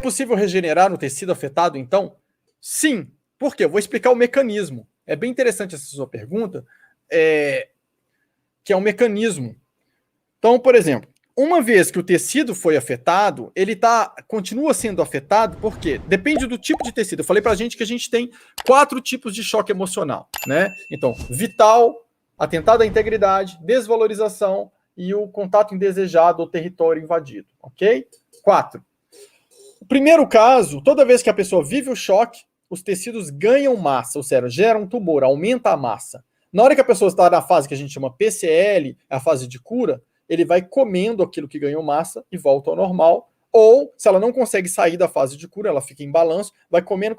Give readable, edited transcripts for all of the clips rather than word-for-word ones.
possível regenerar o tecido afetado, então? Sim. Por quê? Eu vou explicar o mecanismo. É bem interessante essa sua pergunta, que é um mecanismo. Então, por exemplo, uma vez que o tecido foi afetado, ele continua sendo afetado, por quê? Depende do tipo de tecido. Eu falei pra gente que a gente tem 4 tipos de choque emocional, né? Então, vital, atentado à integridade, desvalorização e o contato indesejado ou território invadido, ok? 4. O primeiro caso, toda vez que a pessoa vive o choque, os tecidos ganham massa, ou seja, geram um tumor, aumenta a massa. Na hora que a pessoa está na fase que a gente chama PCL, a fase de cura, ele vai comendo aquilo que ganhou massa e volta ao normal. Ou, se ela não consegue sair da fase de cura, ela fica em balanço, vai comendo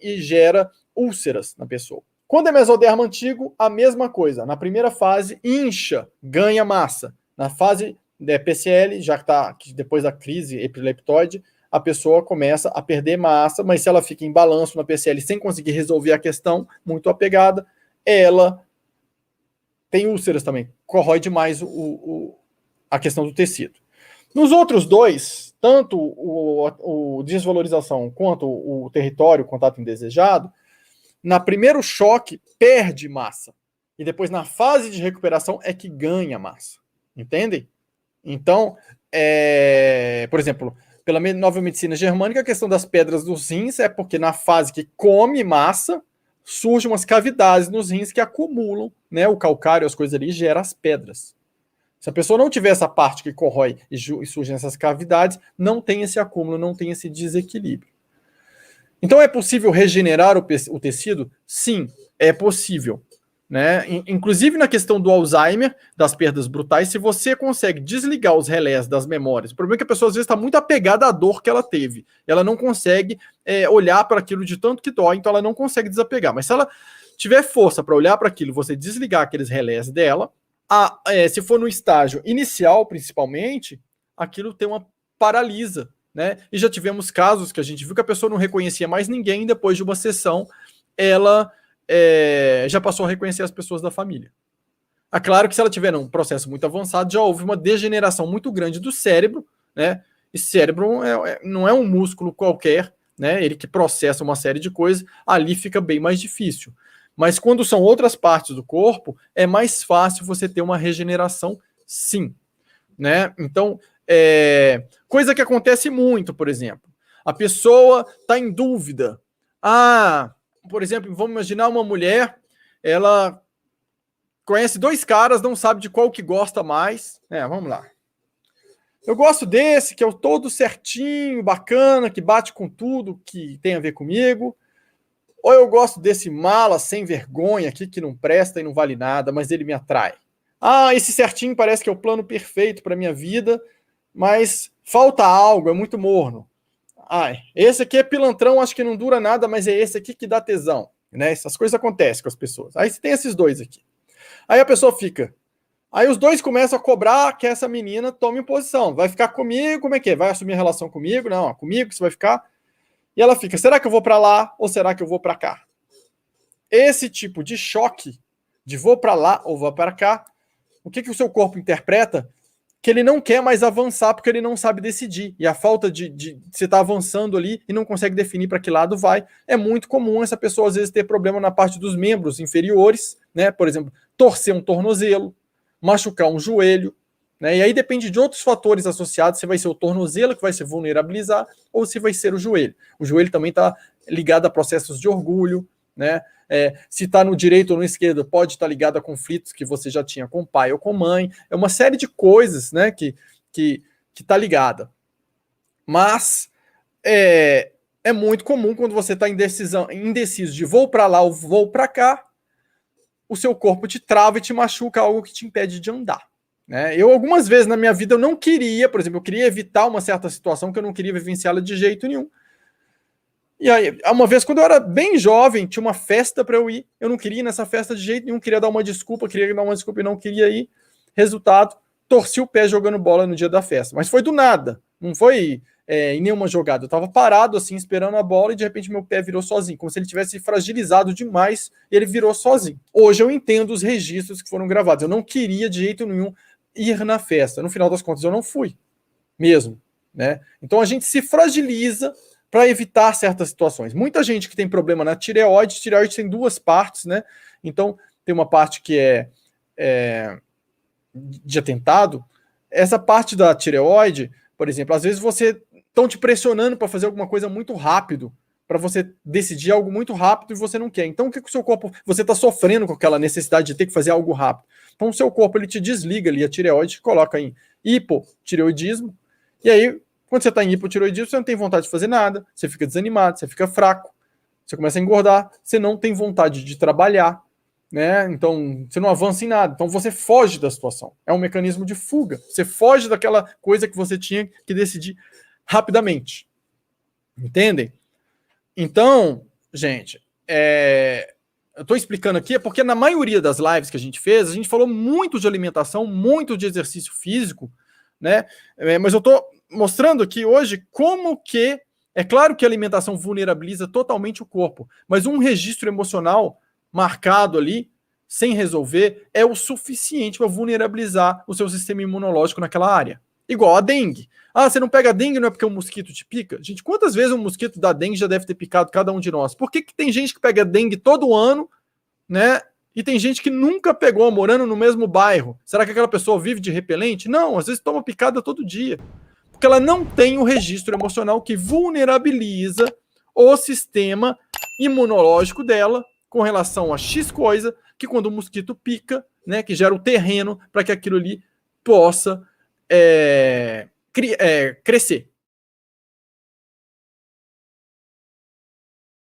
e gera úlceras na pessoa. Quando é mesoderma antigo, a mesma coisa. Na primeira fase, incha, ganha massa. Na fase PCL, já que está depois da crise epileptoide, a pessoa começa a perder massa, mas se ela fica em balanço na PCL sem conseguir resolver a questão, muito apegada, ela tem úlceras também, corrói demais a questão do tecido. Nos outros dois, tanto o desvalorização quanto o território, o contato indesejado, na primeiro choque perde massa. E depois na fase de recuperação é que ganha massa. Entendem? Então, por exemplo, pela nova medicina germânica, a questão das pedras dos rins é porque na fase que come massa, surgem umas cavidades nos rins que acumulam, né, o calcário, as coisas ali, e gera as pedras. Se a pessoa não tiver essa parte que corrói e surgem essas cavidades, não tem esse acúmulo, não tem esse desequilíbrio. Então é possível regenerar o tecido? Sim, é possível. Né? Inclusive na questão do Alzheimer, das perdas brutais, se você consegue desligar os relés das memórias, o problema é que a pessoa às vezes está muito apegada à dor que ela teve, ela não consegue olhar para aquilo de tanto que dói, então ela não consegue desapegar, mas se ela tiver força para olhar para aquilo, você desligar aqueles relés dela, se for no estágio inicial principalmente, aquilo tem uma paralisa, né? E já tivemos casos que a gente viu que a pessoa não reconhecia mais ninguém, e depois de uma sessão, ela já passou a reconhecer as pessoas da família. É claro que se ela tiver um processo muito avançado, já houve uma degeneração muito grande do cérebro, né? E cérebro não é um músculo qualquer, né? Ele que processa uma série de coisas, ali fica bem mais difícil. Mas quando são outras partes do corpo, é mais fácil você ter uma regeneração, sim. Né? Então, coisa que acontece muito, por exemplo. A pessoa está em dúvida. Por exemplo, vamos imaginar uma mulher, ela conhece 2 caras, não sabe de qual que gosta mais. Vamos lá. Eu gosto desse, que é o todo certinho, bacana, que bate com tudo que tem a ver comigo. Ou eu gosto desse mala sem vergonha aqui, que não presta e não vale nada, mas ele me atrai. Esse certinho parece que é o plano perfeito para minha vida, mas falta algo, é muito morno. Esse aqui é pilantrão, acho que não dura nada, mas é esse aqui que dá tesão. Né? Essas coisas acontecem com as pessoas. Aí você tem esses 2 aqui. Aí a pessoa fica. Aí os 2 começam a cobrar que essa menina tome posição. Vai ficar comigo? Como é que é? Vai assumir a relação comigo? Não, comigo que você vai ficar. E ela fica, será que eu vou para lá ou será que eu vou para cá? Esse tipo de choque, de vou para lá ou vou para cá, o que o seu corpo interpreta? Que ele não quer mais avançar porque ele não sabe decidir. E a falta de você estar avançando ali e não consegue definir para que lado vai. É muito comum essa pessoa, às vezes, ter problema na parte dos membros inferiores, né? Por exemplo, torcer um tornozelo, machucar um joelho, né? E aí depende de outros fatores associados, se vai ser o tornozelo que vai se vulnerabilizar ou se vai ser o joelho. O joelho também está ligado a processos de orgulho, né? Se está no direito ou no esquerdo, pode estar ligado a conflitos que você já tinha com o pai ou com a mãe. É uma série de coisas, né, que está ligada. Mas é muito comum quando você está indeciso de vou para lá ou vou para cá, o seu corpo te trava e te machuca, algo que te impede de andar. Né? Eu, algumas vezes na minha vida, eu não queria, por exemplo, eu queria evitar uma certa situação que eu não queria vivenciá-la de jeito nenhum. E aí, uma vez, quando eu era bem jovem, tinha uma festa para eu ir. Eu não queria ir nessa festa de jeito nenhum, queria dar uma desculpa e não queria ir. Resultado, torci o pé jogando bola no dia da festa. Mas foi do nada, não foi em nenhuma jogada. Eu estava parado, assim, esperando a bola e de repente meu pé virou sozinho, como se ele tivesse fragilizado demais e ele virou sozinho. Hoje eu entendo os registros que foram gravados. Eu não queria de jeito nenhum ir na festa. No final das contas, eu não fui mesmo. né? Então a gente se fragiliza para evitar certas situações. Muita gente que tem problema na tireoide tem duas partes, né? Então tem uma parte que é de atentado. Essa parte da tireoide, por exemplo, às vezes você estão te pressionando para fazer alguma coisa muito rápido, para você decidir algo muito rápido e você não quer. Então, o que o seu corpo... Você está sofrendo com aquela necessidade de ter que fazer algo rápido. Então, o seu corpo, ele te desliga ali a tireoide, te coloca em hipotireoidismo, e aí, quando você está em hipotireoidismo, você não tem vontade de fazer nada, você fica desanimado, você fica fraco, você começa a engordar, você não tem vontade de trabalhar, né? Então, você não avança em nada. Então, você foge da situação. É um mecanismo de fuga. Você foge daquela coisa que você tinha que decidir rapidamente. Entendem? Então, gente, eu estou explicando aqui porque na maioria das lives que a gente fez, a gente falou muito de alimentação, muito de exercício físico, né? Mas eu estou mostrando aqui hoje como que... É claro que a alimentação vulnerabiliza totalmente o corpo, mas um registro emocional marcado ali, sem resolver, é o suficiente para vulnerabilizar o seu sistema imunológico naquela área. Igual a dengue. Ah, você não pega dengue, não é porque um mosquito te pica? Gente, quantas vezes um mosquito da dengue já deve ter picado cada um de nós? Por que tem gente que pega dengue todo ano, né? E tem gente que nunca pegou, morando no mesmo bairro? Será que aquela pessoa vive de repelente? Não, às vezes toma picada todo dia. Porque ela não tem o registro emocional que vulnerabiliza o sistema imunológico dela com relação a X coisa, que quando o mosquito pica, né, que gera o terreno para que aquilo ali possa crescer.